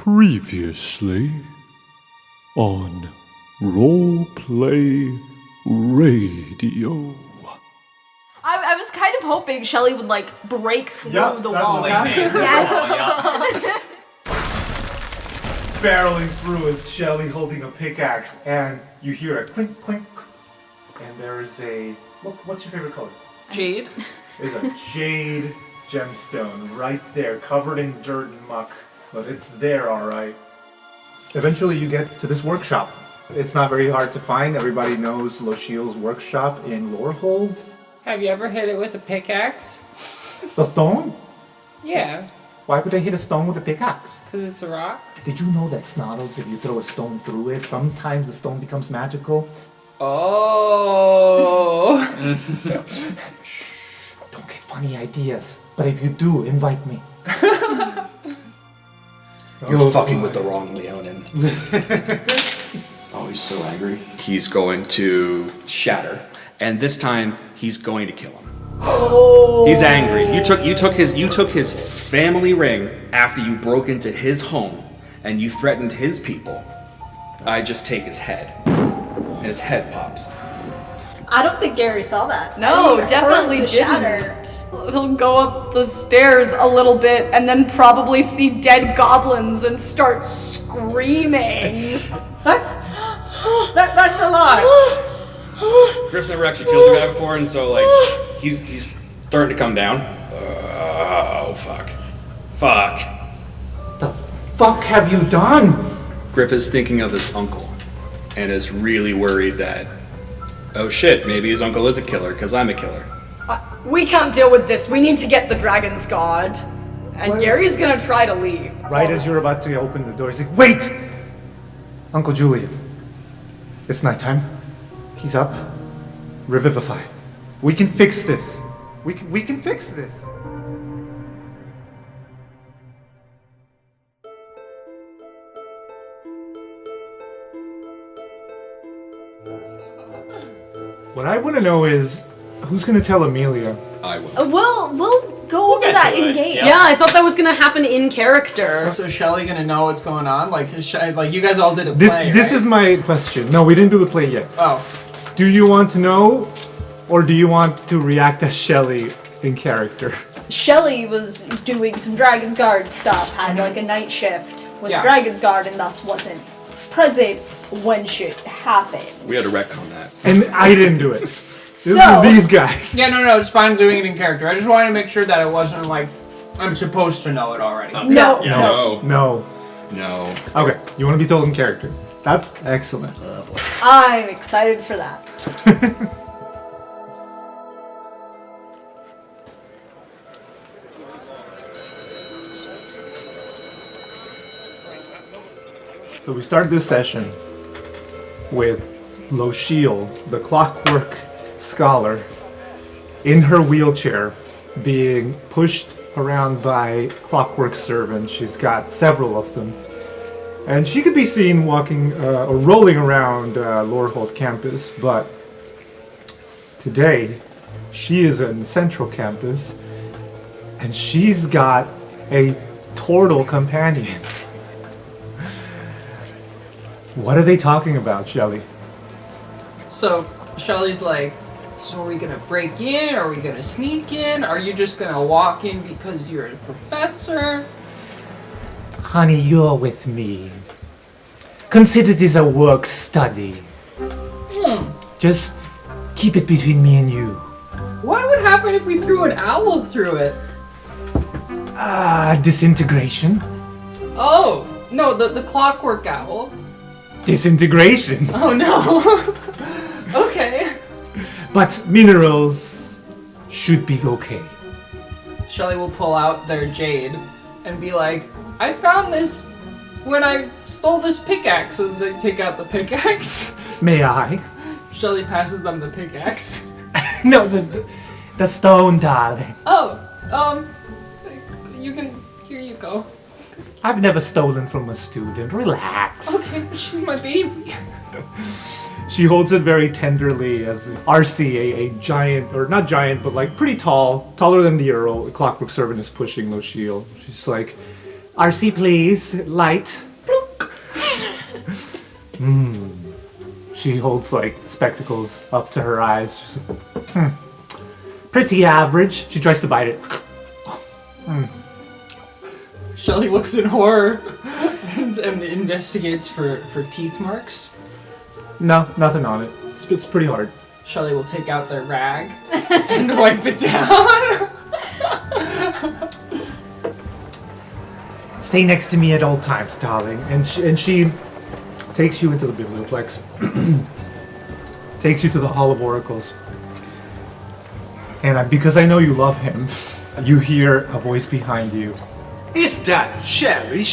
Previously on Roleplay Radio. I was kind of hoping Shelley would, break through the wall. Yes! Barreling through is Shelley holding a pickaxe, and you hear a clink, clink, and there is a... What's your favorite color? Jade. There's a jade gemstone right there, covered in dirt and muck, but it's there alright. Eventually you get to this workshop. It's not very hard to find. Everybody knows Losheel's workshop in Lorehold. Have you ever hit it with a pickaxe? The stone? Yeah. Why would I hit a stone with a pickaxe? Because it's a rock? Did you know that Snottles, if you throw a stone through it, sometimes the stone becomes magical? Oh. Shh, don't get funny ideas. But if you do, invite me. You're fucking with the wrong Leonin. Oh, he's so angry. He's going to shatter, and this time he's going to kill him. Oh. He's angry. You took his family ring after you broke into his home, and you threatened his people. I just take his head, and his head pops. I don't think Gary saw that. No, definitely didn't. Shatter. He'll go up the stairs a little bit and then probably see dead goblins and start screaming. That's a lot. Griff's never actually killed a guy before, and so he's starting to come down. Oh fuck. The fuck have you done? Griff is thinking of his uncle, and is really worried that, oh shit, maybe his uncle is a killer because I'm a killer. We can't deal with this. We need to get the dragon's guard. And What? Gary's gonna try to leave. Right as you're about to open the door, he's like, wait! Uncle Julian, it's nighttime. He's up. Revivify. We can fix this. We can fix this. What I want to know is, who's going to tell Amelia? I will. We'll go over that in game. Yeah, I thought that was gonna happen in character. So is Shelley gonna know what's going on? You guys all did a This play, this right? is my question. No, we didn't do the play yet. Oh. Do you want to know, or do you want to react as Shelley in character? Shelley was doing some Dragon's Guard stuff, had a night shift with Yeah. Dragon's Guard, and thus wasn't present when shit happened. We had to retcon that. And I didn't do it. This So- is these guys. Yeah, no, it's fine doing it in character. I just wanted to make sure that it wasn't I'm supposed to know it already. No. No. No. Okay, you want to be told in character. That's excellent. I'm excited for that. So we start this session with Losheel, the Clockwork Scholar, in her wheelchair, being pushed around by clockwork servants. She's got several of them. And she could be seen walking or rolling around Lorehold campus, but today she is in Central Campus, and she's got a turtle companion. What are they talking about, Shelley? So Shelley's like, so are we gonna break in? Are we gonna sneak in? Are you just gonna walk in because you're a professor? Honey, you're with me. Consider this a work study. Just keep it between me and you. What would happen if we threw an owl through it? Disintegration. Oh, no, the clockwork owl. Disintegration. Oh no. Okay. But minerals should be okay. Shelley will pull out their Jade and be like, I found this when I stole this pickaxe, and they take out the pickaxe. May I? Shelley passes them the pickaxe. No, the stone, darling. Oh, here you go. I've never stolen from a student. Relax. Okay, but she's my baby. She holds it very tenderly as RC, a giant, or not giant, but pretty tall, taller than the Earl. A clockwork servant is pushing Losheel. She's like, RC, please. Light. She holds like spectacles up to her eyes. She's like, pretty average. She tries to bite it. Shelley looks in horror and investigates for teeth marks. No, nothing on it. It's pretty hard. Shelley will take out their rag and wipe it down. Stay next to me at all times, darling. And she takes you into the biblioplex. Takes you to the Hall of Oracles. And because I know you love him, you hear a voice behind you. Is that Shelley?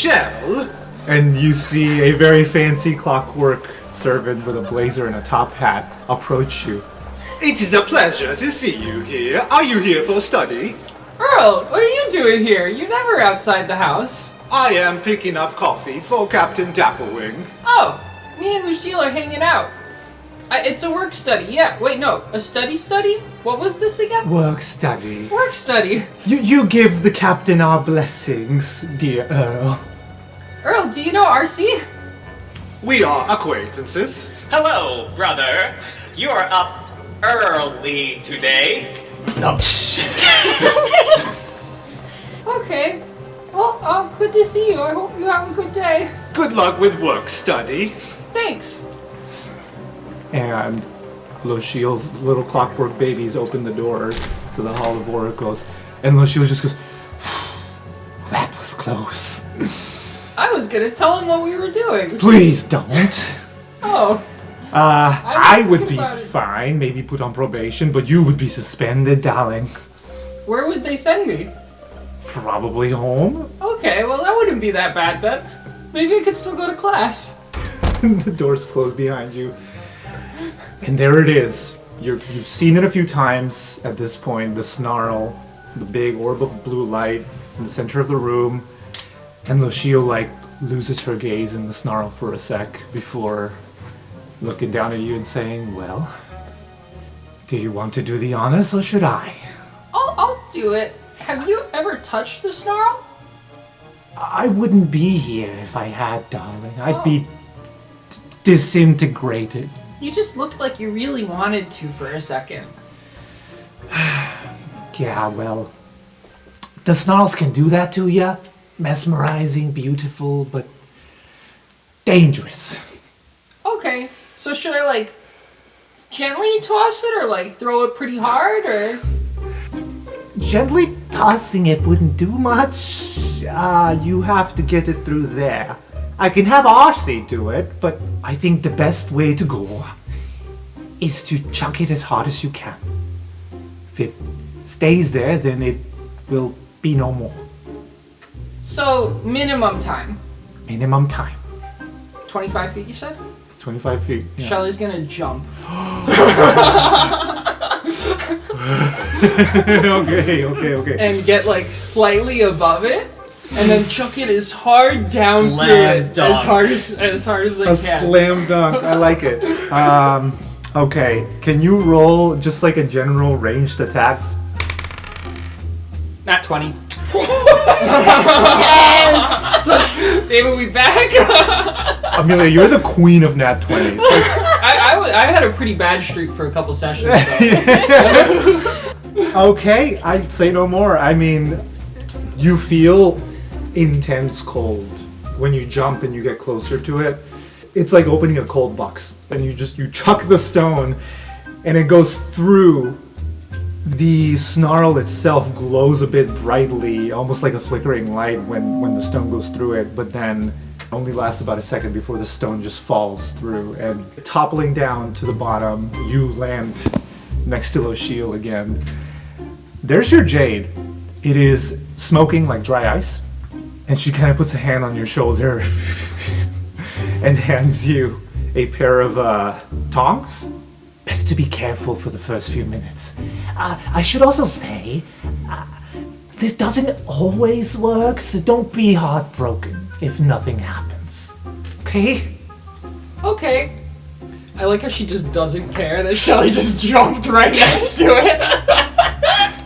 And you see a very fancy clockwork servant with a blazer and a top hat approach you. It is a pleasure to see you here. Are you here for study? Earl, what are you doing here? You're never outside the house. I am picking up coffee for Captain Dapplewing. Oh, me and Losheel are hanging out. It's a work study, yeah. Wait, no, a study? What was this again? Work study. Work study. You give the captain our blessings, dear Earl. Earl, do you know RC? We are acquaintances. Hello, brother. You're up early today. Okay. Well, good to see you. I hope you have a good day. Good luck with work study. Thanks. And Losheel's little clockwork babies open the doors to the Hall of Oracles. And Losheel just goes, that was close. I was gonna tell him what we were doing. Please don't. Oh. I would be fine, maybe put on probation, but you would be suspended, darling. Where would they send me? Probably home. Okay, well that wouldn't be that bad then. Maybe I could still go to class. The doors close behind you. And there it is. You've seen it a few times at this point. The snarl, the big orb of blue light in the center of the room. And Losheel loses her gaze in the snarl for a sec before looking down at you and saying, well, do you want to do the honors or should I? I'll do it. Have you ever touched the snarl? I wouldn't be here if I had, darling. I'd be disintegrated. You just looked like you really wanted to for a second. Yeah, well, the snarls can do that to ya. Mesmerizing, beautiful, but dangerous. Okay, so should I gently toss it or throw it pretty hard or? Gently tossing it wouldn't do much. You have to get it through there. I can have RC do it, but I think the best way to go is to chuck it as hard as you can. If it stays there, then it will be no more. So, minimum time. Minimum time. 25 feet, you said? It's 25 feet. Yeah. Shelley's gonna jump. Okay. And get slightly above it, and then chuck it as hard down through it as hard as they can. A slam dunk. I like it. Okay. Can you roll just a general ranged attack? Not 20. Yes! David, we back? Amelia, you're the queen of nat 20s. I had a pretty bad streak for a couple sessions. Okay, I'd say no more. I mean, you feel intense cold when you jump and you get closer to it. It's like opening a cold box. And you chuck the stone and it goes through. The snarl itself glows a bit brightly, almost like a flickering light when the stone goes through it, but then only lasts about a second before the stone just falls through. And toppling down to the bottom, you land next to Losheel again. There's your Jade. It is smoking like dry ice, and she kind of puts a hand on your shoulder and hands you a pair of tongs. Best to be careful for the first few minutes. I should also say, this doesn't always work, so don't be heartbroken if nothing happens. Okay? Okay. I like how she just doesn't care that Shelley just jumped right next to it.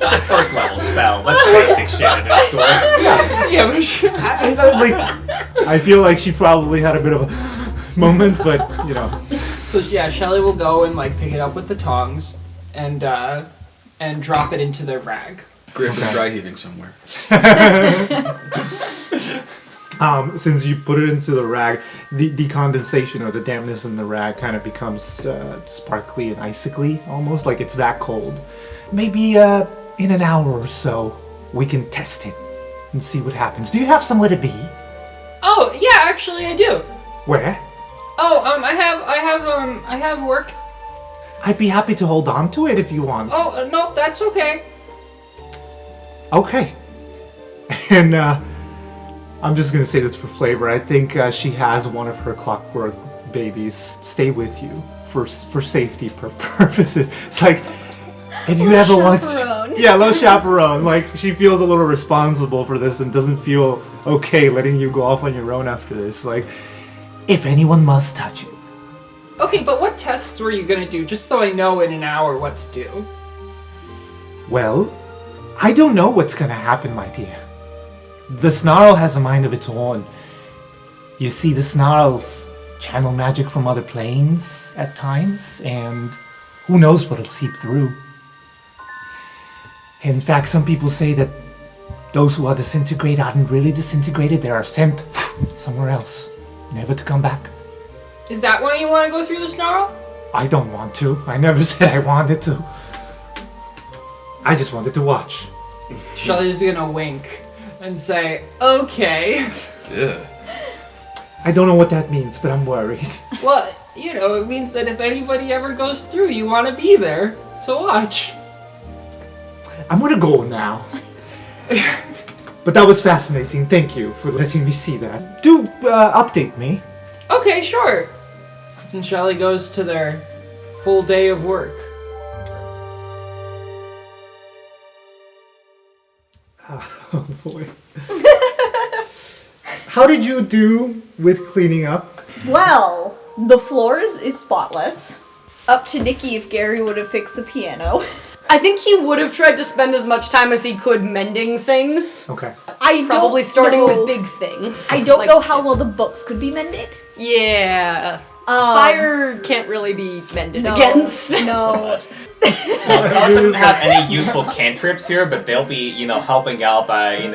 That's a first level spell. That's basic shit in this story. Yeah, but I feel like she probably had a bit of a moment, but you know. So yeah, Shelley will go and like pick it up with the tongs and drop it into their rag. Griff is dry heaving somewhere. Since you put it into the rag, the condensation or the dampness in the rag kind of becomes sparkly and icically, almost like it's that cold. Maybe in an hour or so, we can test it and see what happens. Do you have somewhere to be? Oh yeah, actually I do. Where? Oh, I have work. I'd be happy to hold on to it if you want. Oh no, that's okay. Okay. And I'm just gonna say this for flavor. I think she has one of her Clockwork babies stay with you for safety purposes. It's like if you ever want to, low chaperone. Like she feels a little responsible for this and doesn't feel okay letting you go off on your own after this. Like if anyone must touch it. Okay, but what tests were you gonna do, just so I know in an hour what to do? Well, I don't know what's gonna happen, my dear. The Snarl has a mind of its own. You see, the Snarls channel magic from other planes at times, and who knows what'll seep through. In fact, some people say that those who are disintegrated aren't really disintegrated, they are sent somewhere else, never to come back. Is that why you want to go through the Snarl? I don't want to. I never said I wanted to. I just wanted to watch. Shelley's gonna wink and say, okay. Yeah. I don't know what that means, but I'm worried. Well, you know, it means that if anybody ever goes through, you want to be there to watch. I'm gonna go now. But that was fascinating. Thank you for letting me see that. Do update me. Okay, sure. And Shelley goes to their full day of work. Oh boy. How did you do with cleaning up? Well, the floors is spotless. Up to Nikki if Gary would have fixed the piano. I think he would have tried to spend as much time as he could mending things. Okay. Probably starting with big things. I don't know how well the books could be mended. Yeah. Fire can't really be mended against. No. Well, Coast doesn't have any useful cantrips here, but they'll be, helping out by,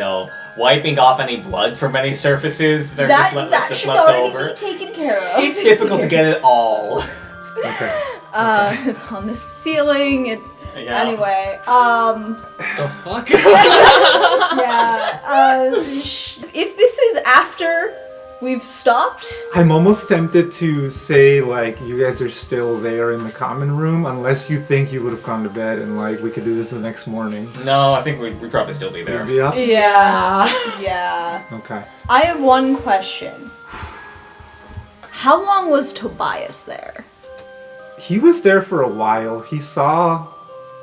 wiping off any blood from any surfaces that are just should left already over. be taken care of. It's difficult to get it all. Okay. It's on the ceiling. It's Yeah. anyway. The fuck? Yeah. If this is after we've stopped, I'm almost tempted to say, like, you guys are still there in the common room, unless you think you would have gone to bed and, like, we could do this the next morning. No, I think we'd probably still be there. You'd be up? yeah. Okay. I have one question. How long was Tobias there? He was there for a while. He saw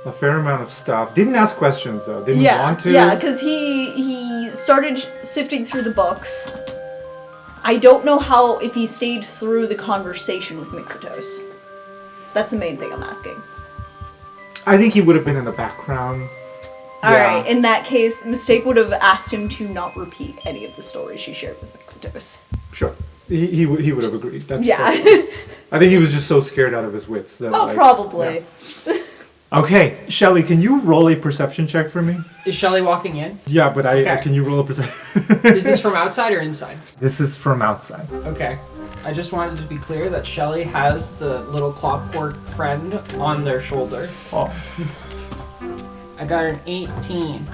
a fair amount of stuff. Didn't ask questions, though. Didn't want to. Yeah, because he started sifting through the books. I don't know if he stayed through the conversation with Mixotos. That's the main thing I'm asking. I think he would have been in the background. Alright, in that case, Mistake would have asked him to not repeat any of the stories she shared with Mixotos. Sure. He would have agreed. That's Yeah. I think he was just so scared out of his wits that. Oh, probably. Yeah. Okay, Shelley, can you roll a perception check for me? Is Shelley walking in? Yeah, but Okay. can you roll a perception? Is this from outside or inside? This is from outside. Okay. I just wanted to be clear that Shelley has the little clockwork friend on their shoulder. Oh. I got an 18.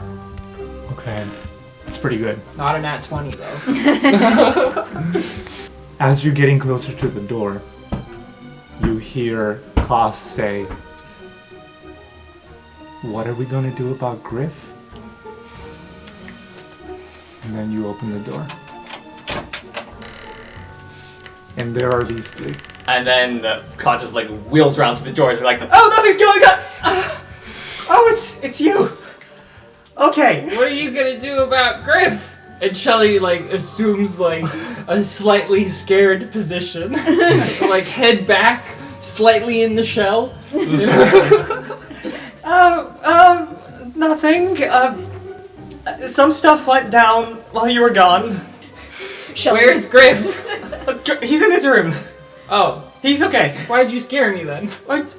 Okay. That's pretty good. Not a nat 20 though. As you're getting closer to the door, you hear Koss say, "What are we gonna do about Griff?" And then you open the door. And there are these three. And then Koss just wheels around to the door and be like, "Oh, nothing's going on! Oh, it's you! Okay." What are you gonna do about Griff? And Shelley assumes a slightly scared position. Head back, slightly in the shell. nothing. Some stuff went down while you were gone. Shelley. Where's Griff? He's in his room. Oh. He's okay. Why'd you scare me then? What?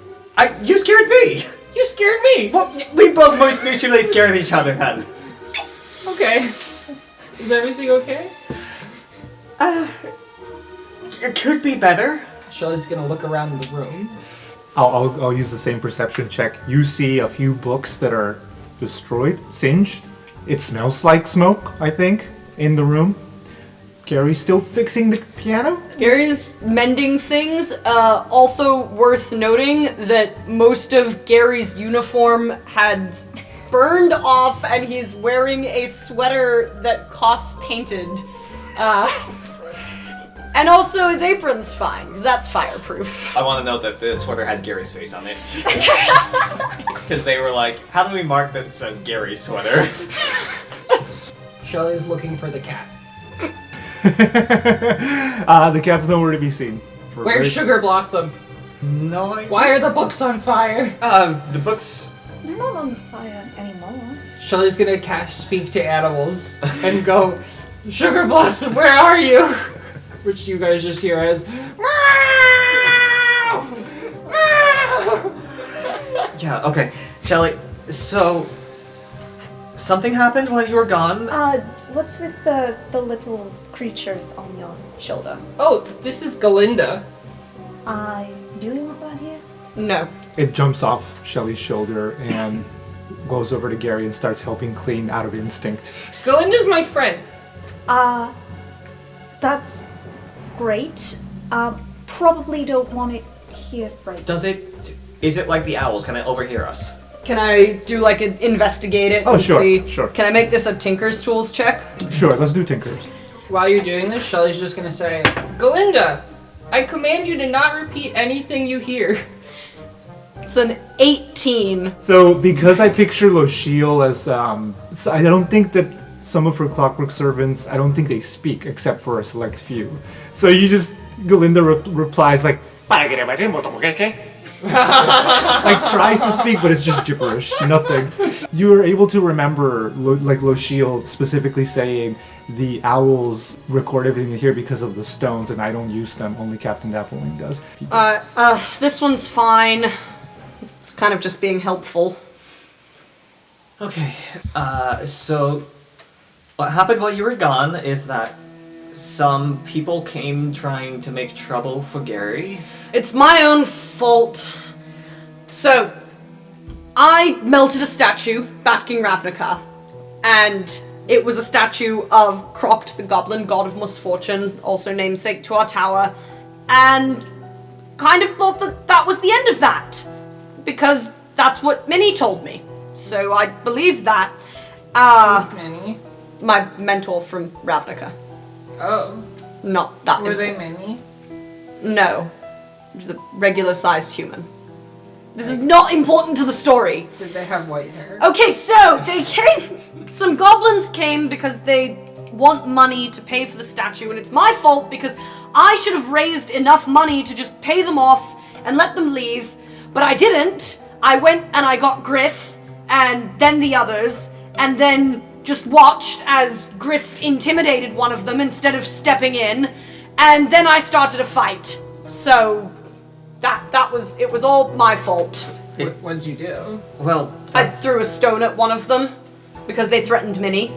You scared me. You scared me. Well, we both mutually scared each other then. Okay. Is everything okay? It could be better. Shelley's gonna look around the room. I'll use the same perception check. You see a few books that are destroyed, singed. It smells like smoke, I think, in the room. Gary's still fixing the piano? Gary's mending things. Also worth noting that most of Gary's uniform had burned off and he's wearing a sweater that costs painted. And also his apron's fine, because that's fireproof. I want to note that this sweater has Gary's face on it. Because they were like, how do we mark that it says Gary sweater? Shelley's looking for the cat. The cat's nowhere to be seen. Where's Sugar Blossom? No idea. Why are the books on fire? The books... They're not on fire anymore. Shelley's gonna cast Speak to Animals and go, Sugar Blossom, where are you? Which you guys just hear as, Meow! Meow! Yeah, okay. Shelley, so... something happened while you were gone? What's with the little creature on your shoulder? Oh, this is Galinda. Do you want that here? No. It jumps off Shelley's shoulder and goes over to Gary and starts helping clean out of instinct. Galinda's my friend. That's great. Probably don't want it here right now. Is it like the owls? Can it overhear us? Can I do like an investigate it and sure, see? sure. Can I make this a Tinker's Tools check? Sure, let's do Tinkers. While you're doing this, Shelley's just gonna say, Galinda, I command you to not repeat anything you hear. It's an 18. So, because I picture Losheel as, so I don't think that some of her Clockwork servants, I don't think they speak, except for a select few. So you just, Galinda replies like, like tries to speak, but it's just gibberish, nothing. You are able to remember, like Losheel specifically saying, the owls record everything here because of the stones, and I don't use them, only Captain Dappling does. This one's fine. It's kind of just being helpful. Okay, so what happened while you were gone is that some people came trying to make trouble for Gary. It's my own fault. So, I melted a statue back in Ravnica, and it was a statue of Croct the Goblin, god of misfortune, also namesake to our tower, and kind of thought that that was the end of that, because that's what Minnie told me. So I believed that. Who's Minnie? My mentor from Ravnica. Oh. Not that Were they important. Minnie? No. It was a regular-sized human. This is not important to the story. Did they have white hair? Okay, so they came. Some goblins came because they want money to pay for the statue, and it's my fault because I should have raised enough money to just pay them off and let them leave, but I didn't. I went and I got Griff, and then the others, and then just watched as Griff intimidated one of them instead of stepping in, and then I started a fight. So it was all my fault. What did you do? Well, I threw a stone at one of them because they threatened Minnie.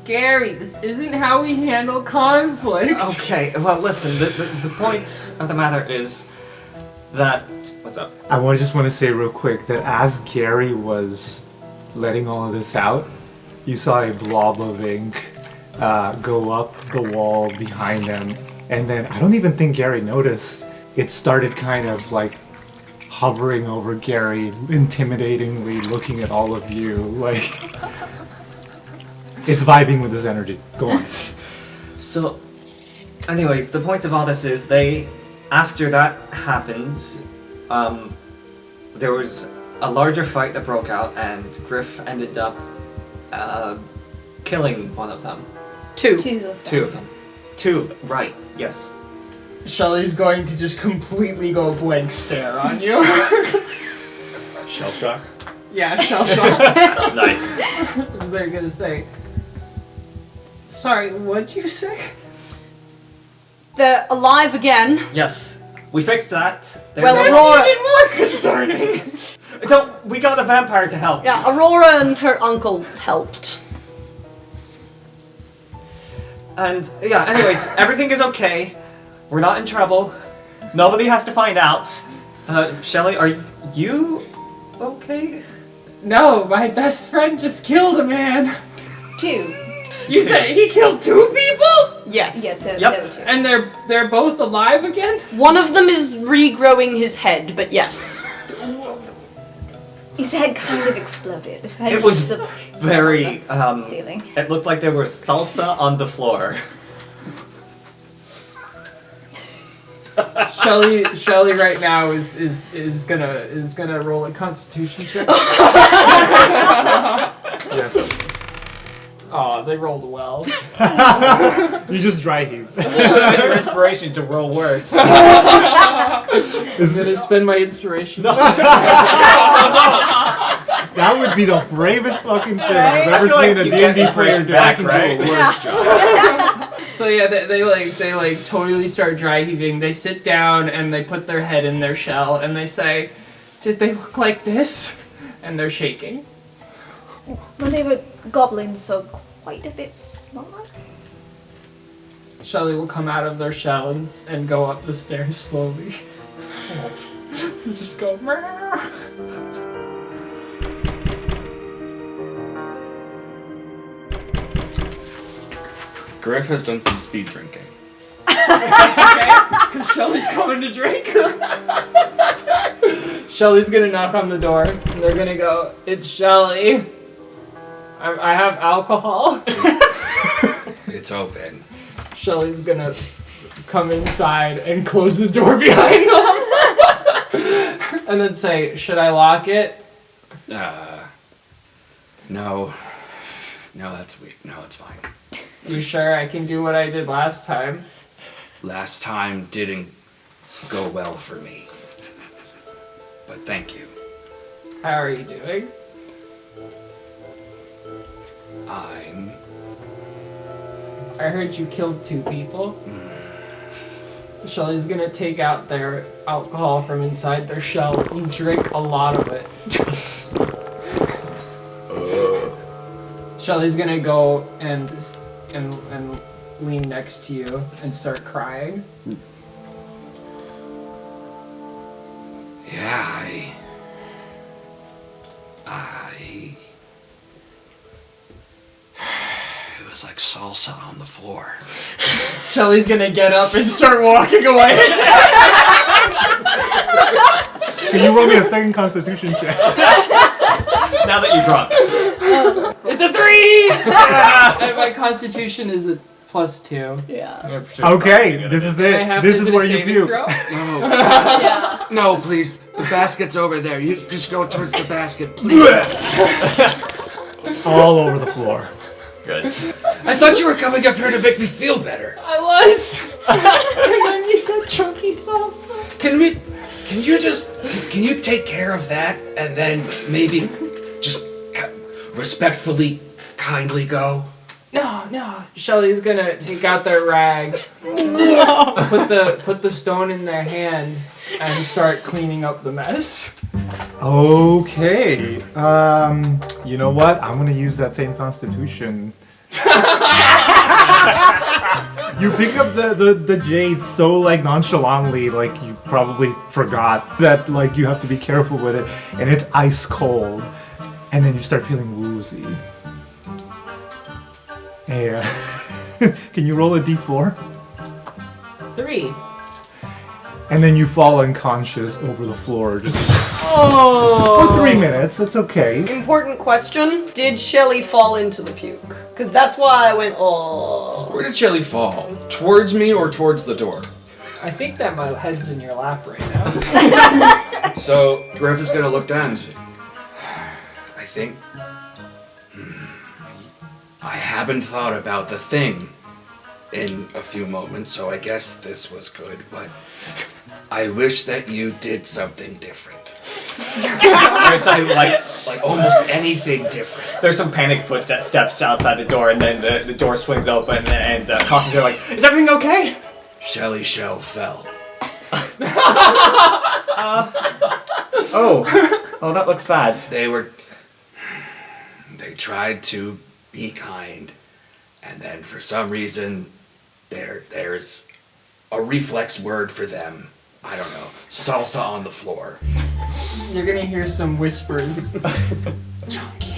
Gary, this isn't how we handle conflict. Okay, well listen, the point of the matter is that... What's up? I just want to say real quick that as Gary was letting all of this out, you saw a blob of ink go up the wall behind him, and then I don't even think Gary noticed. It started kind of like hovering over Gary, intimidatingly looking at all of you, like it's vibing with his energy. Go on. So, anyways, the point of all this is after that happened, there was a larger fight that broke out, and Griff ended up killing one of them. Two of them, right, yes. Shelley's going to just completely go blank stare on you. Shell shock? Yeah, shell shock. Nice. They're gonna say. Sorry, what'd you say? They're alive again. Yes, we fixed that. Well, That's Aurora. even more concerning. No, we got a vampire to help. Yeah, Aurora and her uncle helped. And yeah, anyways, everything is okay. We're not in trouble. Nobody has to find out. Shelley, are you okay? No, my best friend just killed a man. 2. You said he killed 2 people? Yes. Yes, there Yep. were 2. And they're both alive again? One of them is regrowing his head, but yes. His head kind of exploded. It was The very, ceiling. it looked like there was salsa on the floor. Shelley right now is gonna roll a Constitution check. Yes. Oh, they rolled well. You just dry heave. Your inspiration to roll worse. I'm gonna spend my inspiration. That would be the bravest fucking thing I've ever feel seen like a you get D&D player inspiration do. back, I can right? do a worse job. So yeah, they totally start dry heaving. They sit down and they put their head in their shell and they say, "Did they look like this?" And they're shaking. Well, they were goblins, so quite a bit smaller. Shelley will come out of their shell and go up the stairs slowly. Just go. "Meow." Griff has done some speed drinking. Because Shelley's coming to drink. Shelley's gonna knock on the door, and they're gonna go, "It's Shelley. I have alcohol." It's open. Shelley's gonna come inside and close the door behind them. And then say, "Should I lock it?" No. No, that's weak. No, it's fine. You sure I can do what I did last time? Last time didn't go well for me. But thank you. How are you doing? I heard you killed 2 people. Shelley's gonna take out their alcohol from inside their shell and drink a lot of it. Shelley's gonna go and lean next to you and start crying. Yeah, it was like salsa on the floor. Shelley's gonna get up and start walking away. Can you roll me a second Constitution check? Now that you're drunk. It's a 3! And my constitution is a +2. Yeah. Okay, this is I it. have This to is do a where you saving puke. throw? No. Yeah. No, please. The basket's over there. You just go towards the basket. All over the floor. Good. I thought you were coming up here to make me feel better. I was! And then you said chunky salsa. Can you take care of that and then maybe just respectfully, kindly go? No. Shelley's gonna take out their rag, put the stone in their hand, and start cleaning up the mess. Okay. You know what? I'm gonna use that same Constitution. You pick up the jade so like nonchalantly, like you probably forgot that like you have to be careful with it, and it's ice cold, and then you start feeling woozy. Yeah. Can you roll a d4? 3. And then you fall unconscious over the floor just Oh. for 3 minutes. It's okay. Important question. Did Shelley fall into the puke? Because that's why I went, oh. Where did Shelley fall? Towards me or towards the door? I think that my head's in your lap right now. So Griff is gonna look down and say, I think I haven't thought about the thing in a few moments, so I guess this was good, but I wish that you did something different. There's some Like almost anything different. There's some panic footsteps outside the door, and then the door swings open, and Cost is there like, is everything okay? Shelley's shell fell. Oh, that looks bad. They tried to be kind, and then for some reason, there's a reflex word for them. I don't know. Salsa on the floor. You're gonna hear some whispers. Chunky.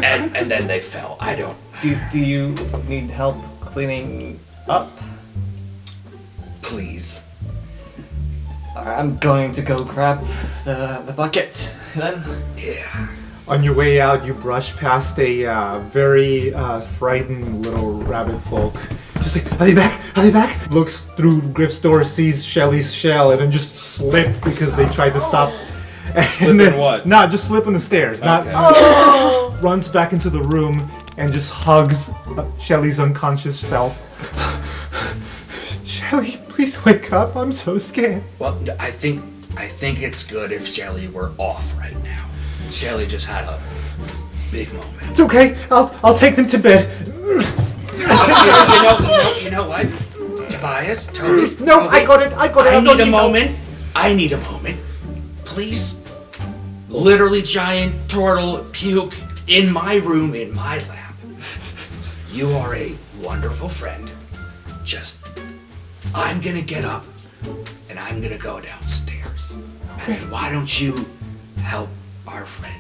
And then they fell. I don't. Do you need help cleaning up? Please. I'm going to go grab the bucket then. Yeah. On your way out, you brush past a very frightened little rabbit folk. Just like, are they back? Are they back? Looks through Griff's door, sees Shelley's shell, and then just slip because they tried to stop. Slip in what? Nah, just slip on the stairs. Okay. Runs back into the room and just hugs Shelley's unconscious self. Shelley, please wake up. I'm so scared. Well, I think it's good if Shelley were off right now. Shelley just had a big moment. It's okay. I'll take them to bed. You know what? Tobias, Toby. No, Toby, I got it. I need a moment. I need a moment. Please. Literally giant turtle puke in my room, in my lap. You are a wonderful friend. Just, I'm gonna get up and I'm gonna go downstairs. And then why don't you help our friend?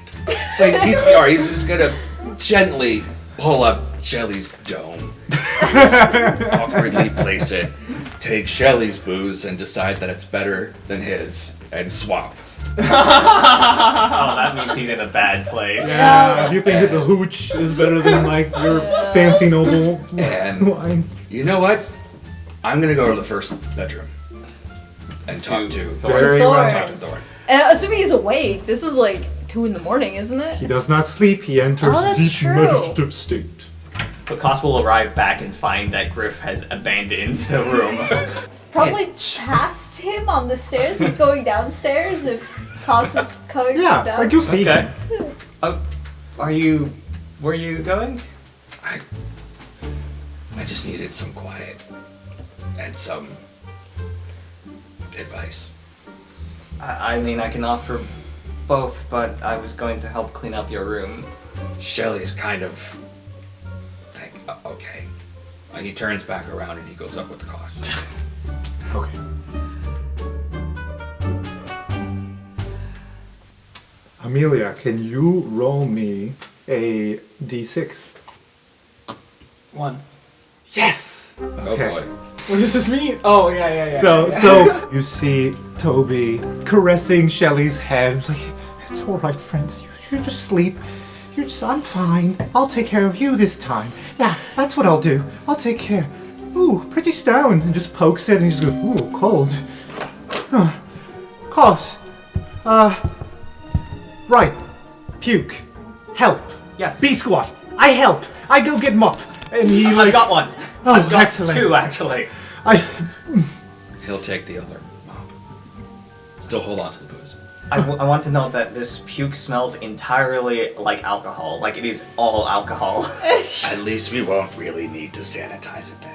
So he's just gonna gently pull up Shelley's dome, awkwardly place it, take Shelley's booze and decide that it's better than his, and swap. Oh, that means he's in a bad place. Yeah, if you think that the hooch is better than like your fancy noble And wine. you know what? I'm gonna go to the first bedroom and talk to Thor. Very well. Talk to Thor. And assuming he's awake, this is like 2 in the morning, isn't it? He does not sleep. He enters Oh, that's deep true. meditative state. But Cost will arrive back and find that Griff has abandoned the room. Probably past him on the stairs. He's going downstairs if Cos is coming Yeah, down. like you see him. Where are you going? I just needed some quiet and some advice. I mean, I can offer both, but I was going to help clean up your room. Shelley's kind of like, okay. And he turns back around and he goes up with the cost. Okay. Amelia, can you roll me a d6? 1. Yes! Oh Okay. boy. What does this mean? Oh, yeah. So you see Toby caressing Shelley's head. It's like, it's all right, friends. You just sleep. I'm fine. I'll take care of you this time. Yeah, that's what I'll do. I'll take care. Ooh, pretty stone. And just pokes it and he just goes, ooh, cold. Huh. Cos. Right. Puke. Help. Yes. B squat. I help. I go get mop. And he I got one. Oh, I've got excellent. 2 actually. He'll take the other mop. Still hold on to the booze. I want to note that this puke smells entirely like alcohol. Like it is all alcohol. At least we won't really need to sanitize it then.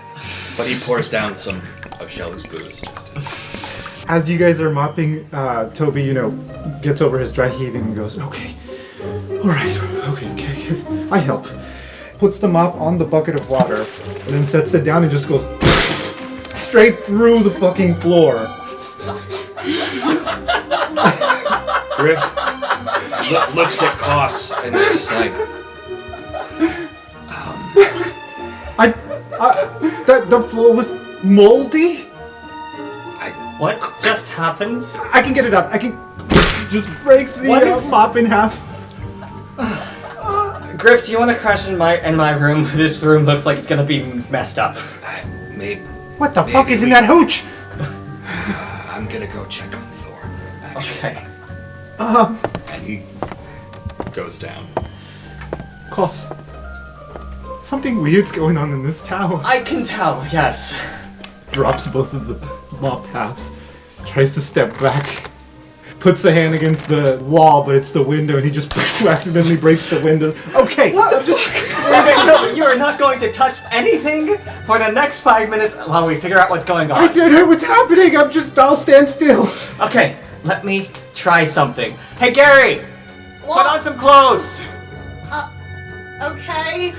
But he pours down some of Shelley's booze just to... As you guys are mopping, Toby, gets over his dry heaving and goes, okay, all right, okay, I help. Puts the mop on the bucket of water and then sets it down and just goes straight through the fucking floor. Griff looks at Koss and is just like, The floor was moldy? What just happened? I can get it up. Just breaks the mop in half. Griff, do you want to crash in my room? This room looks like it's gonna be messed up. maybe. What the fuck is in that hooch? I'm gonna go check on Thor. Actually. Okay. And he goes down. Cos. Something weird's going on in this tower. I can tell, yes. drops both of the mop halves, tries to step back, puts a hand against the wall, but it's the window, and he just accidentally breaks the window. Okay, You are not going to touch anything for the next 5 minutes while we figure out what's going on. I didn't know what's happening. I'll stand still. Okay, let me try something. Hey, Gary! Put on some clothes! Okay.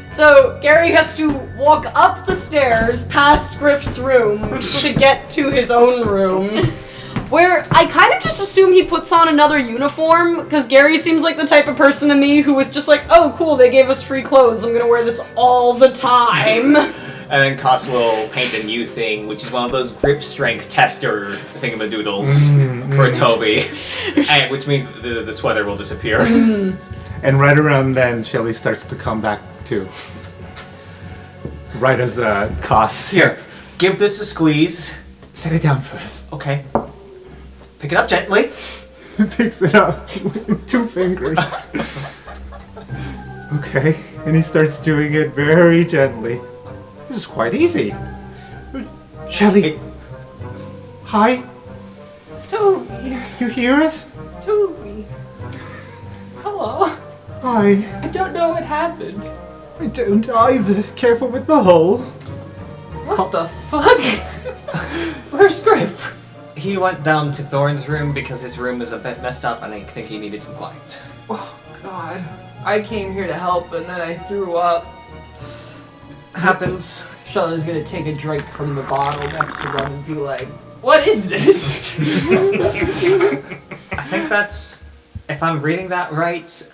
So Gary has to walk up the stairs past Griff's room to get to his own room. Where I kind of just assume he puts on another uniform, because Gary seems like the type of person to me who was just like, oh cool, they gave us free clothes, I'm gonna wear this all the time. And then Koss will paint a new thing, which is one of those grip strength tester thingamadoodles for Toby, and which means the sweater will disappear. And right around then, Shelley starts to come back too. Right as Koss. Here, give this a squeeze. Set it down first. Okay. Pick it up gently. Picks it up with 2 fingers. Okay, and he starts doing it very gently. This is quite easy. Shelley. Hi. Toby. You hear us? Toby. Hello. Hi. I don't know what happened. I don't either. Careful with the hole. What the fuck? Where's Griff? He went down to Thorn's room because his room is a bit messed up and I think he needed some quiet. Oh, God. I came here to help and then I threw up. Happens. Shelley's gonna take a drink from the bottle next to them and be like, what is this? I think that's, if I'm reading that right,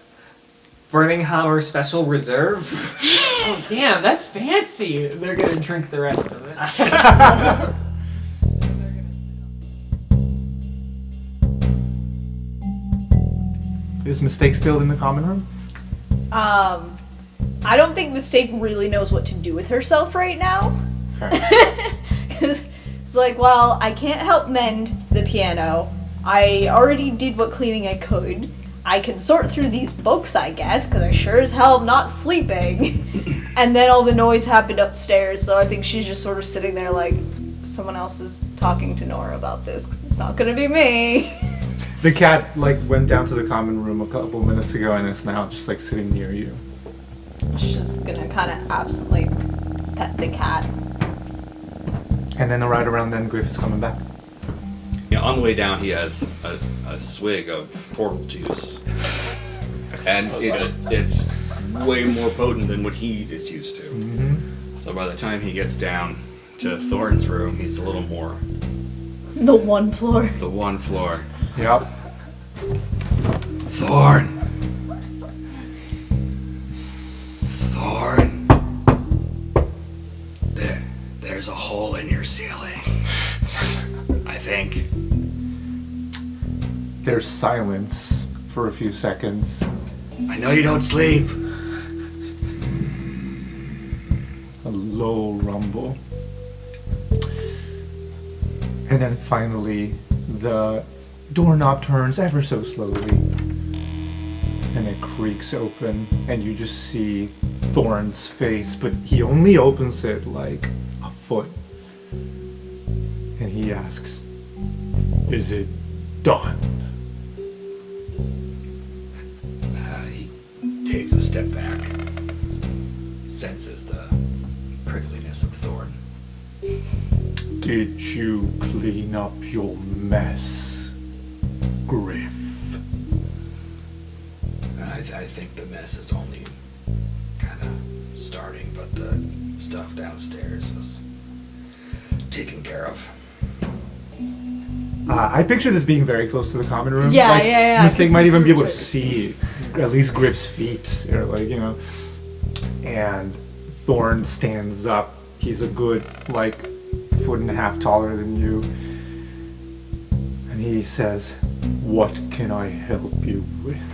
Birmingham Special Reserve. Oh, damn, that's fancy. They're gonna drink the rest of it. Is Mistake still in the common room? I don't think Mistake really knows what to do with herself right now. Because it's like, well, I can't help mend the piano. I already did what cleaning I could. I can sort through these books, I guess, because I sure as hell am not sleeping. And then all the noise happened upstairs, so I think she's just sort of sitting there like, someone else is talking to Nora about this, because it's not going to be me. The cat, went down to the common room a couple minutes ago, and it's now just, sitting near you. She's just going to kind of absently pet the cat. And then right around then, Griff is coming back. Yeah, on the way down, he has a swig of portal juice, and it's way more potent than what he is used to. Mm-hmm. So by the time he gets down to Thorn's room, he's a little more. The one floor. The one floor. Yep. Thorn. There's a hole in your ceiling. I think. There's silence for a few seconds. I know you don't sleep. A low rumble. And then finally, the doorknob turns ever so slowly. And it creaks open, and you just see Thorn's face, but he only opens it like a foot. And he asks, "Is it done?" He takes a step back, senses the prickliness of Thorn. "Did you clean up your mess, Griff?" I think the mess is only kind of starting, but the stuff downstairs is taken care of. I picture this being very close to the common room. Yeah, yeah. Mistake might even be able to see at least Griff's feet, or And Thorn stands up. He's a good, 1.5 feet taller than you. And he says, "What can I help you with?"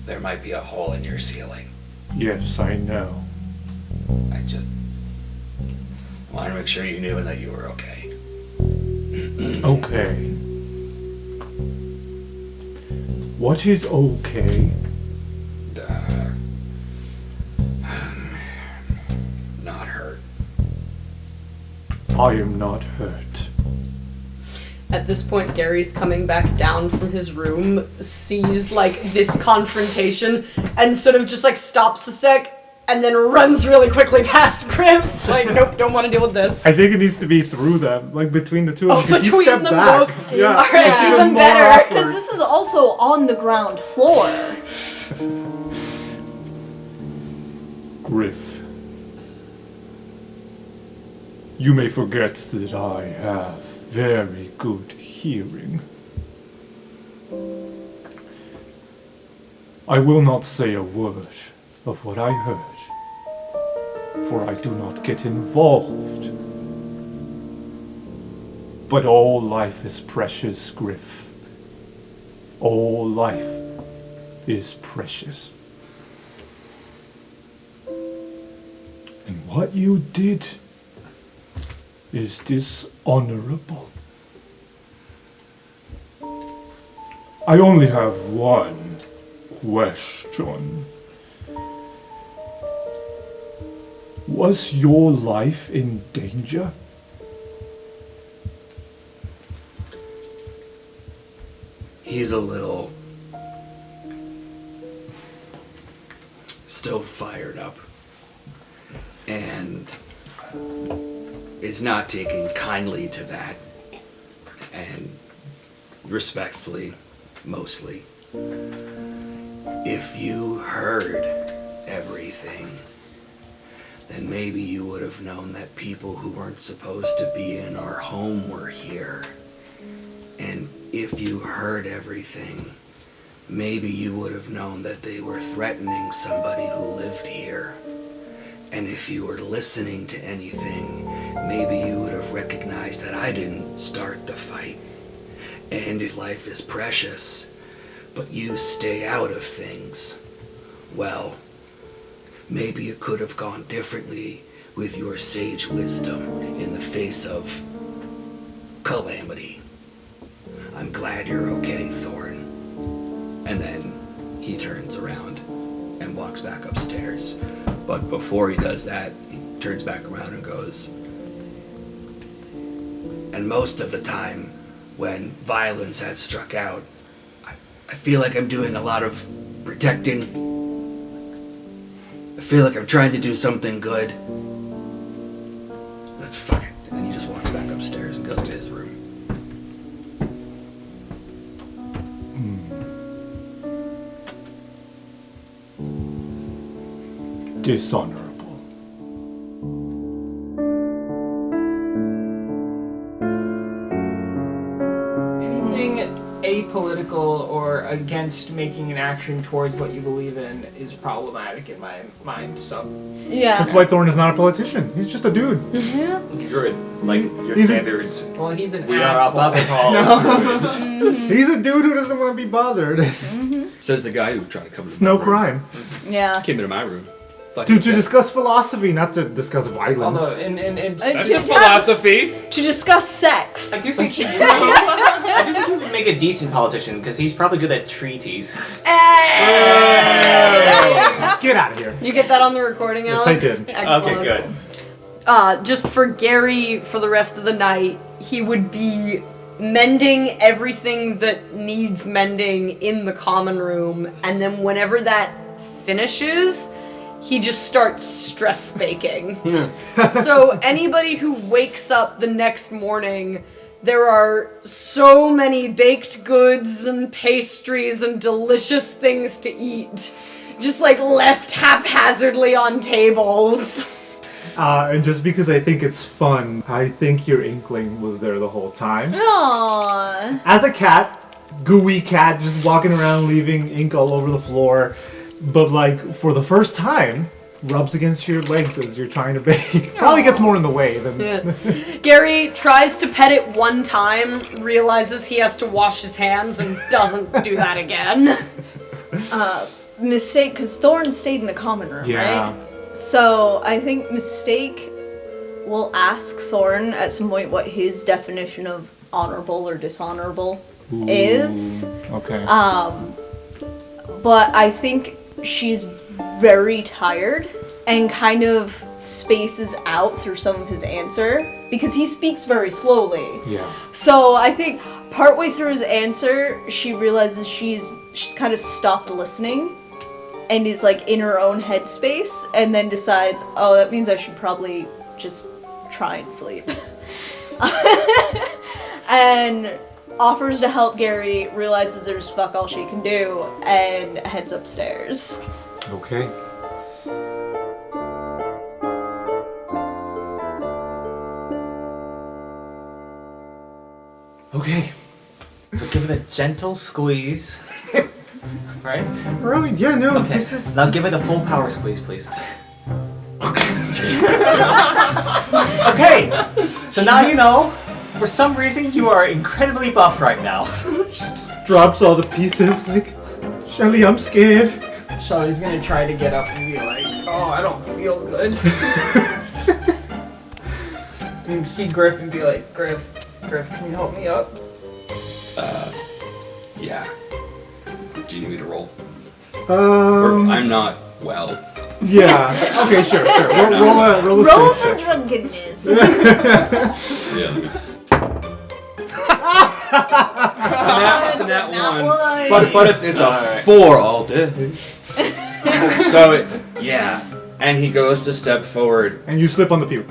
There might be a hole in your ceiling. "Yes, I know." I just wanted to make sure you knew and that you were okay. Okay. What is okay? Not hurt. I am not hurt. At this point, Gary's coming back down from his room, sees, like, this confrontation, and sort of just, like, stops a sec, and then runs really quickly past Griff. It's like, nope, don't want to deal with this. I think it needs to be through them, like between the two of them, because he between stepped them back. both? Yeah, Alright, it's even more better, awkward. Because this is also on the ground floor. Griff, you may forget that I have very good hearing. I will not say a word of what I heard, for I do not get involved. But all life is precious, Griff. All life is precious. And what you did is dishonorable. I only have one question. Was your life in danger? He's a little still fired up and is not taking kindly to that, and respectfully, mostly. If you heard everything, then maybe you would have known that people who weren't supposed to be in our home were here. And if you heard everything, maybe you would have known that they were threatening somebody who lived here. And if you were listening to anything, maybe you would have recognized that I didn't start the fight. And if life is precious, but you stay out of things, well, maybe it could have gone differently with your sage wisdom in the face of calamity. I'm glad you're okay, Thorn. And then he turns around and walks back upstairs. But before he does that, he turns back around and goes, and most of the time when violence has struck out, I feel like I'm doing a lot of protecting. I feel like I'm trying to do something good. But fuck it. And he just walks back upstairs and goes to his room. Dishonorable. Anything apolitical or against making an action towards what you believe in is problematic in my mind, so. Yeah. That's why Thorn is not a politician. He's just a dude. Yeah. You're like your He's a- standards. Well, he's an We are asshole. above it all. No. He's a dude who doesn't want to be bothered. Says the guy who's trying to come. It's no crime. Yeah. Came into my room. To discuss philosophy, not to discuss violence. Although, and That's to a philosophy. To discuss sex. I do think he would make a decent politician because he's probably good at treaties. Get out of here. You get that on the recording, Yes, Alex? I did. Excellent. Okay, good. Just for Gary, for the rest of the night, he would be mending everything that needs mending in the common room, and then whenever that finishes, he just starts stress baking. So anybody who wakes up the next morning, there are so many baked goods and pastries and delicious things to eat, just like left haphazardly on tables. And just because I think it's fun, I think your inkling was there the whole time. Aww. As a cat, gooey cat, just walking around leaving ink all over the floor, but like for the first time, rubs against your legs as you're trying to bake. Probably gets more in the way than... Gary tries to pet it one time, realizes he has to wash his hands, and doesn't do that again. Mistake, because Thorn stayed in the common room, Yeah. right? So I think Mistake will ask Thorn at some point what his definition of honorable or dishonorable is. Okay. But I think she's very tired and kind of spaces out through some of his answer because he speaks very slowly. Yeah. So I think partway through his answer, she realizes she's kind of stopped listening and is like in her own headspace, and then decides, oh, that means I should probably just try and sleep. And offers to help Gary, realizes there's fuck all she can do, and heads upstairs. Okay. Okay. So give it a gentle squeeze. Right? Right, yeah, no, Okay. this is... Now give it a full power squeeze, please. Okay! So now you know, for some reason you are incredibly buff right now. Just drops all the pieces, like, Shelley, I'm scared. Shelley's gonna try to get up and be like, oh, I don't feel good. And see Griff and be like, Griff, can you help me up? Yeah. Do you need me to roll? Or I'm not well. Yeah. Okay, sure. Roll a Roll safe for check. drunkenness. Yeah. It's a nat one. But it's a 4 all day. So yeah. And he goes to step forward. And you slip on the pew.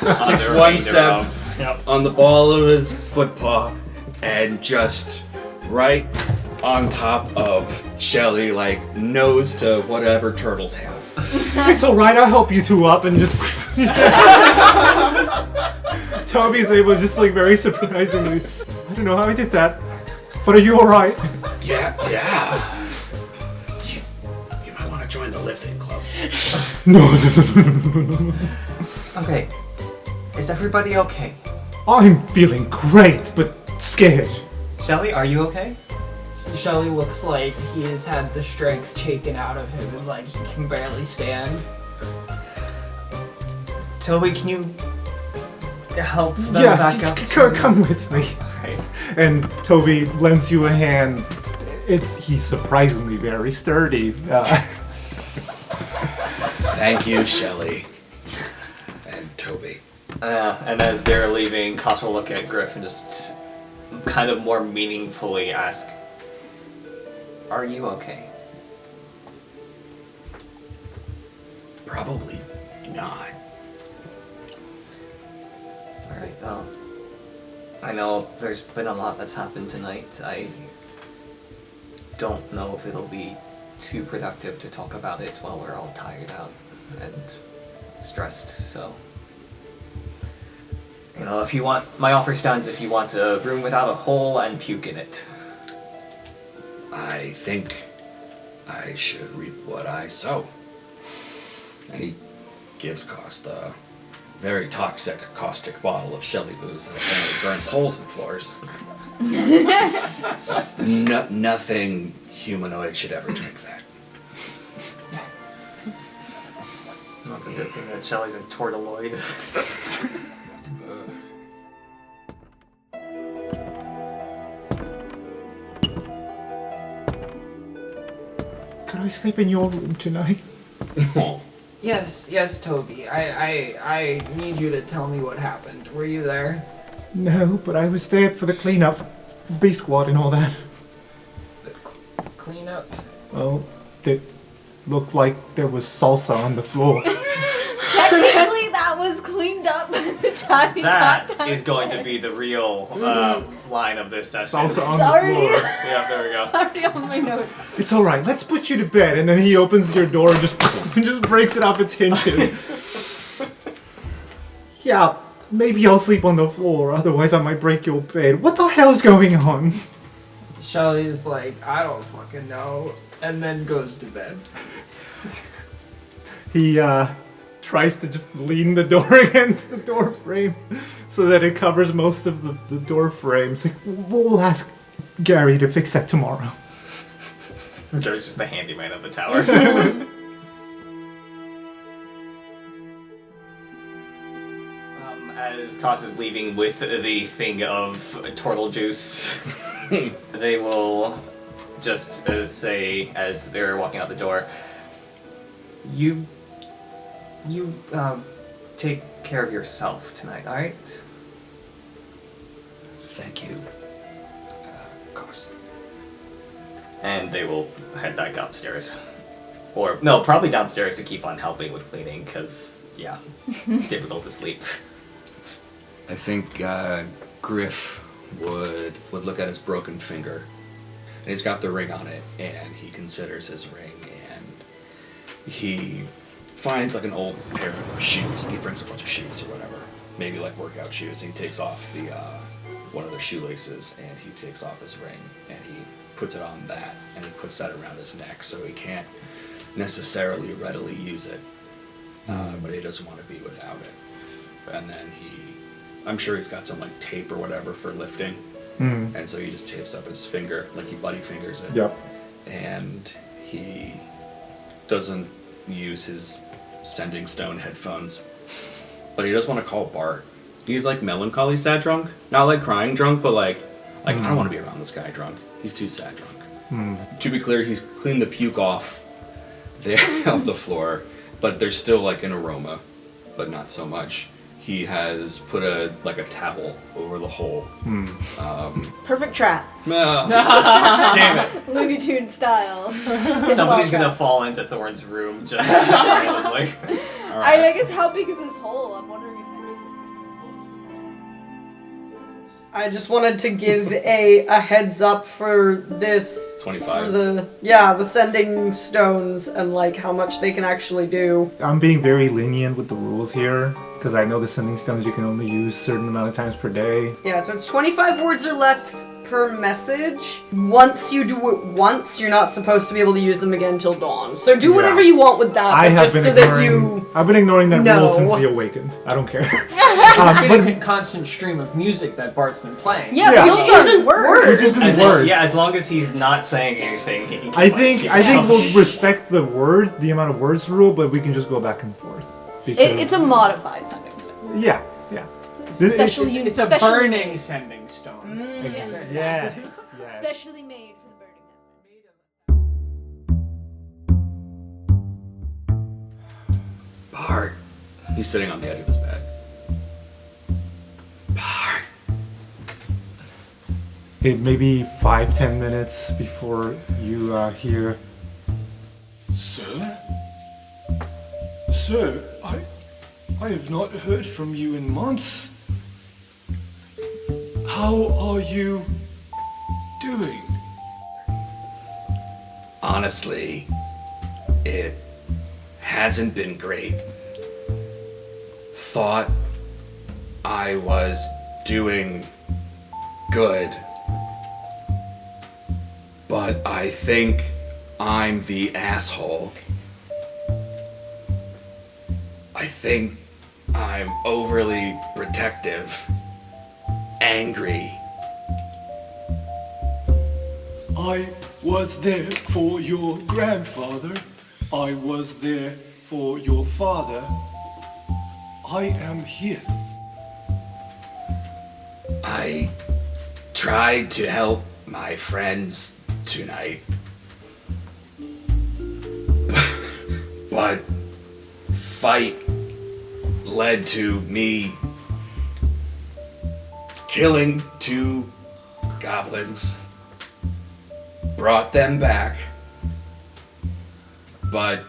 Sticks one step on the ball of his foot paw and just right on top of Shelley, like nose to whatever turtles have. It's alright, I'll help you two up and just... Toby's able to just like very surprisingly... I don't know how I did that. But are you alright? Yeah. You might want to join the lifting club. No. Okay. Is everybody okay? I'm feeling great, but scared. Shelley, are you okay? Shelley looks like he has had the strength taken out of him and like he can barely stand. Toby, can you help them back up? Come with me. Right. And Toby lends you a hand. He's surprisingly very sturdy. Thank you, Shelley. And Toby. And as they're leaving, Koss will look at Griff and just kind of more meaningfully ask, are you okay? Probably not. Alright, well, I know there's been a lot that's happened tonight. I don't know if it'll be too productive to talk about it while we're all tired out and stressed, so... You know, if you want, my offer stands if you want a room without a hole and puke in it. I think I should reap what I sow. And he gives Koss the very toxic, caustic bottle of Shelley booze that apparently burns holes in floors. Nothing humanoid should ever drink that. Well, it's a good thing that Shelley's a tortoloid. Can I sleep in your room tonight? Yes, Toby. I need you to tell me what happened. Were you there? No, but I was there for the cleanup, B squad and all that. The cleanup? Well, it looked like there was salsa on the floor. Technically, that was cleaned up by the time he got That is going to be the real line of this session. Salsa on It's the already- floor. Yeah, there we go. already on my notes. It's alright, let's put you to bed. And then he opens your door and just breaks it off its hinges. Yeah, maybe I'll sleep on the floor, otherwise I might break your bed. What the hell's going on? Shelley's like, I don't fucking know, and then goes to bed. He tries to just lean the door against the door frame so that it covers most of the door frame. It's like, we'll ask Gary to fix that tomorrow. Joe's just the handyman of the tower. As Koss is leaving with the thing of turtle juice, they will just say, as they're walking out the door, you take care of yourself tonight, alright? Thank you. Of course. And they will head back upstairs. Or, no, probably downstairs to keep on helping with cleaning, because, yeah, difficult to sleep. I think Griff would look at his broken finger. And he's got the ring on it, and he considers his ring, and he finds like an old pair of shoes. He brings a bunch of shoes or whatever, maybe like workout shoes. And he takes off the one of their shoelaces, and he takes off his ring, and he puts it on that, and he puts that around his neck, so he can't necessarily readily use it, but he doesn't want to be without it. And then I'm sure he's got some like tape or whatever for lifting, and so he just tapes up his finger, like he buddy fingers it. Yep. And he doesn't use his sending stone headphones, but he does want to call Bart. He's like melancholy sad drunk, not like crying drunk, but like I don't want to be around this guy drunk. He's too sad drunk. To be clear, he's cleaned the puke off there off the floor, but there's still like an aroma, but not so much. He has put a towel over the hole. Perfect trap. Damn it. Looney Tunes style. Somebody's gonna fall into Thorn's room just randomly. I guess how big is this hole? I'm wondering if I just wanted to give a heads up for this. 25. For the sending stones and like how much they can actually do. I'm being very lenient with the rules here, because I know the sending stones you can only use a certain amount of times per day. Yeah, so it's 25 words or less per message. Once you do it once, you're not supposed to be able to use them again till dawn. So do whatever you want with that, but just so that you... I've been ignoring that know. rule since he awakened. I don't care. It's been a constant stream of music that Bart's been playing. Yeah, which isn't words. Which isn't words. Yeah, as long as he's not saying anything, he can keep I think we'll respect the amount of words rule, but we can just go back and forth. It's a modified sending stone. Yeah. It's a burning sending stone. Yes. Specially made for the burning. Bart. He's sitting on the edge of his bed. Bart. Hey, maybe 5-10 minutes before you hear. Sir? Sir, I have not heard from you in months. How are you doing? Honestly, it hasn't been great. Thought I was doing good, but I think I'm the asshole. I think I'm overly protective, angry. I was there for your grandfather. I was there for your father. I am here. I tried to help my friends tonight, but fight led to me killing 2 goblins, brought them back, but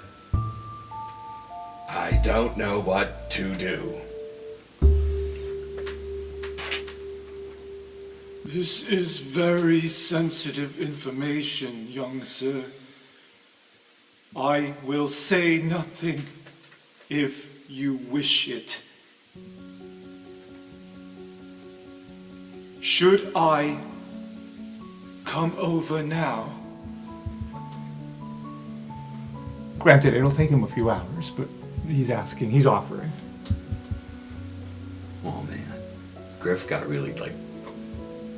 I don't know what to do. This is very sensitive information, young sir. I will say nothing if you wish it. Should I come over now? Granted, it'll take him a few hours, but he's offering. Oh man, Griff got really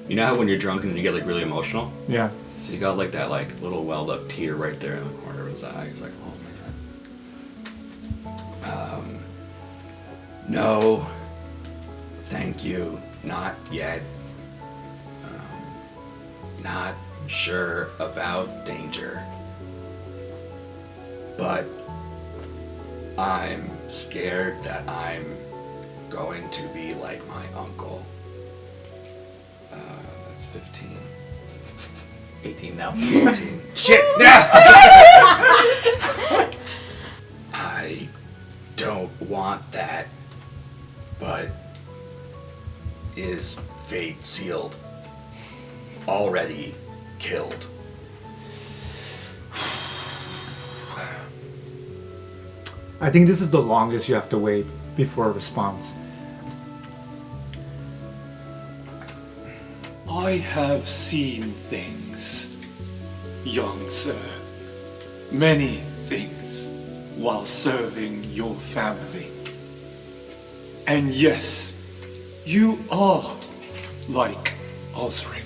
you know how when you're drunk and you get really emotional? Yeah. So you got that little welled up tear right there in the corner of his eye. He's like, oh my god. No, thank you, not yet. Not sure about danger, but I'm scared that I'm going to be like my uncle. That's 15. 18 now. 18. Shit! No! I don't want that, but is fate sealed? Already killed? I think this is the longest you have to wait before a response. I have seen things, young sir. Many things while serving your family. And yes, you are like Osric.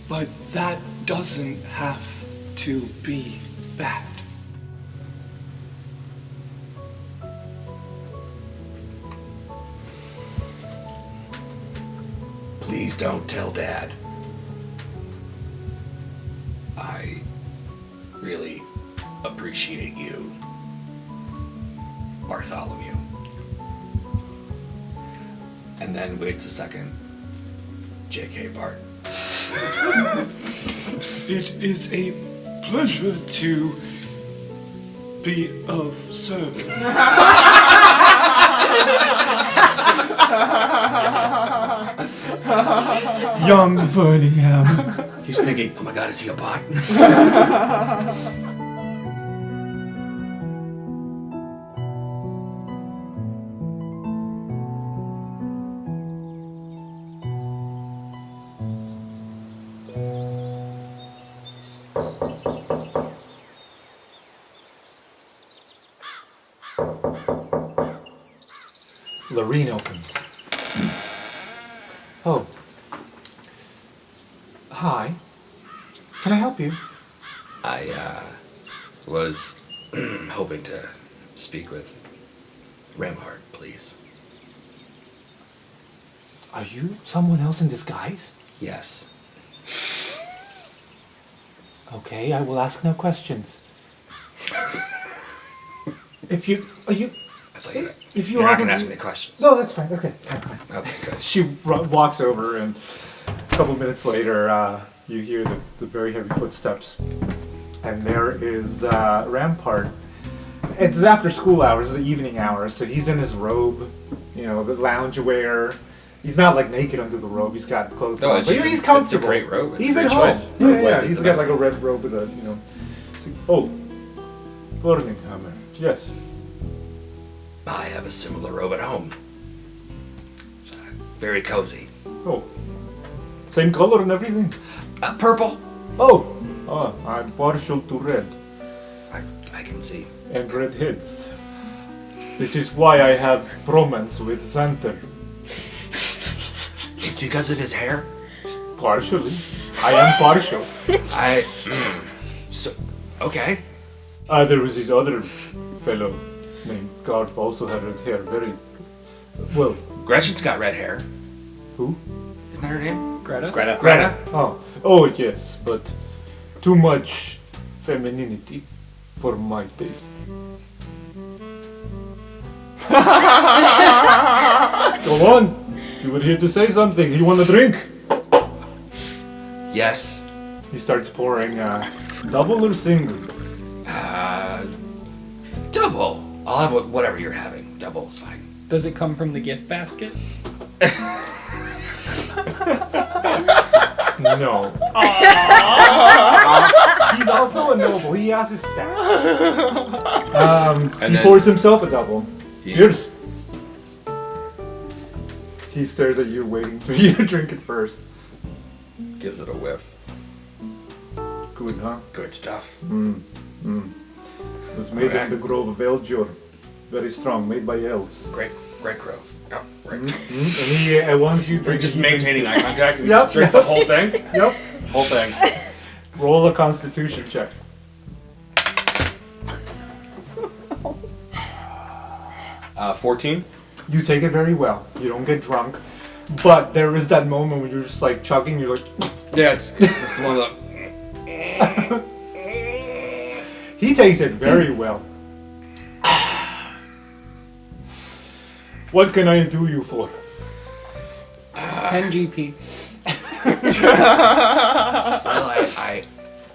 But that doesn't have to be bad. Please don't tell Dad. I really appreciate you, Bartholomew. And then waits a second. JK Bart. It is a pleasure to be of service. Young Verningham. He's thinking, oh my god, is he a bot? Lorene opens. Oh. Hi. Can I help you? I was hoping to speak with Ramhart, please. Are you someone else in disguise? Yes. Okay, I will ask no questions. If you You're not gonna ask me questions. No, that's fine. Okay, fine. Okay, good. She walks over, and a couple minutes later, you hear the very heavy footsteps, and there is Rampart. It's after school hours, the evening hours, so he's in his robe, the loungewear. He's not like naked under the robe. He's got clothes on, but he's comfortable. It's a great robe. It's He's a at great home. choice. Yeah. He's got like a red robe with a, Oh, Verningham. Yes. I have a similar robe at home. It's very cozy. Oh, same color and everything. Purple. Oh, I'm partial to red. I can see. And red heads. This is why I have romance with Xanther. It's because of his hair? Partially. I am partial. Okay. There was this other fellow named Garth, also had red hair. Very well. Gretchen's got red hair. Who? Isn't that her name? Greta. Oh yes, but too much femininity for my taste. Go on. You were here to say something. You want a drink? Yes. He starts pouring double or single? Double. I'll have whatever you're having. Double is fine. Does it come from the gift basket? No. He's also a noble. He has his staff. He pours himself a double. Cheers. He stares at you, waiting for you to drink it first. Gives it a whiff. Good, huh? Good stuff. It was made in the Grove of Eljor. Very strong, made by elves. Great grove. Yep. Right. And he, once you drink, Just maintaining eye contact and Yep. just drink the whole thing? Yep. Whole thing. Roll a Constitution check. 14. You take it very well. You don't get drunk. But there is that moment when you're just like chugging, you're like... Yeah, it's one of the... He takes it very well. What can I do you for? 10 GP. Well, I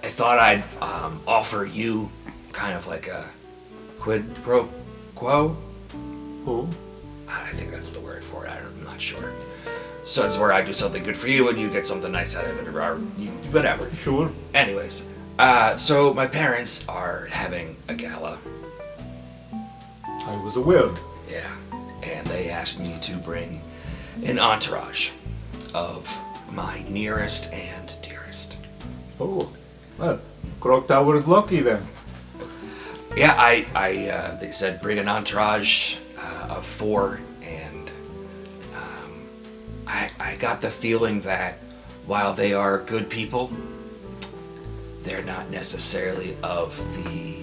thought I'd offer you kind of like a quid pro quo. Oh? I think that's the word for it. I'm not sure. So it's where I do something good for you and you get something nice out of it, or whatever. Sure. Anyways, so my parents are having a gala. I was aware. Yeah, and they asked me to bring an entourage of my nearest and dearest. Oh, well, Croc Tower's lucky then. Yeah, they said bring an entourage of 4, and I got the feeling that while they are good people, they're not necessarily of the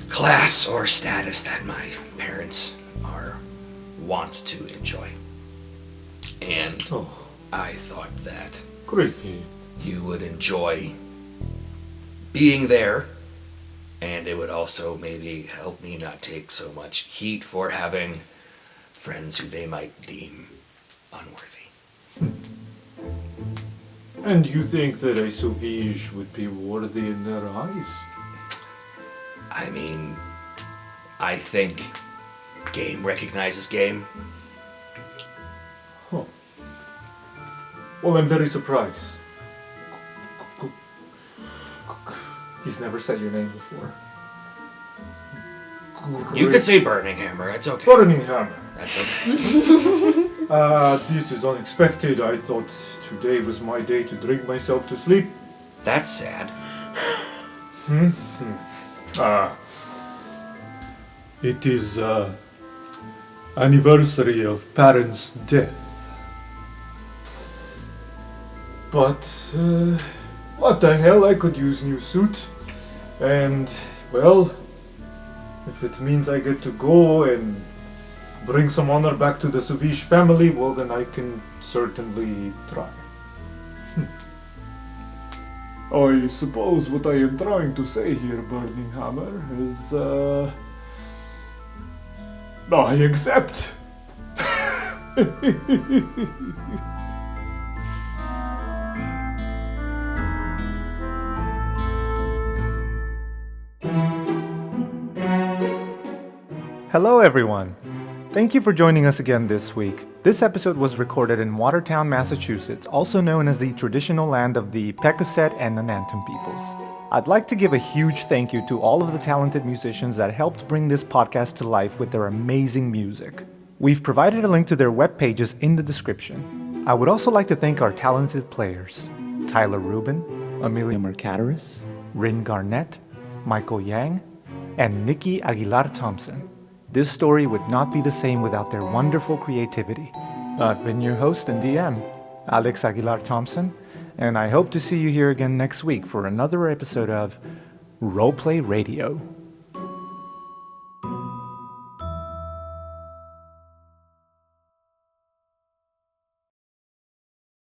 class or status that my parents want to enjoy. And I thought that Great. you would enjoy being there, and it would also maybe help me not take so much heat for having friends who they might deem unworthy. And you think that a Sauvage would be worthy in their eyes? I mean, I think game recognizes game. Huh. Well, I'm very surprised. He's never said your name before. You could say Burning Hammer, it's okay. Burning Hammer. That's okay. This is unexpected. I thought today was my day to drink myself to sleep. That's sad. It is anniversary of parents' death. But what the hell? I could use new suit, and well, if it means I get to go and bring some honor back to the Sauvage family, well then I can certainly try. I suppose what I am trying to say here, Burning Hammer, is I accept. Hello everyone! Thank you for joining us again this week. This episode was recorded in Watertown, Massachusetts, also known as the traditional land of the Pecasset and Nanantum peoples. I'd like to give a huge thank you to all of the talented musicians that helped bring this podcast to life with their amazing music. We've provided a link to their web pages in the description. I would also like to thank our talented players, Tyler Rubin, Amelia Mercateris, Rin Garnett, Michael Yang, and Nikki Aguilar-Thompson. This story would not be the same without their wonderful creativity. I've been your host and DM, Alex Aguilar-Thompson, and I hope to see you here again next week for another episode of Roleplay Radio.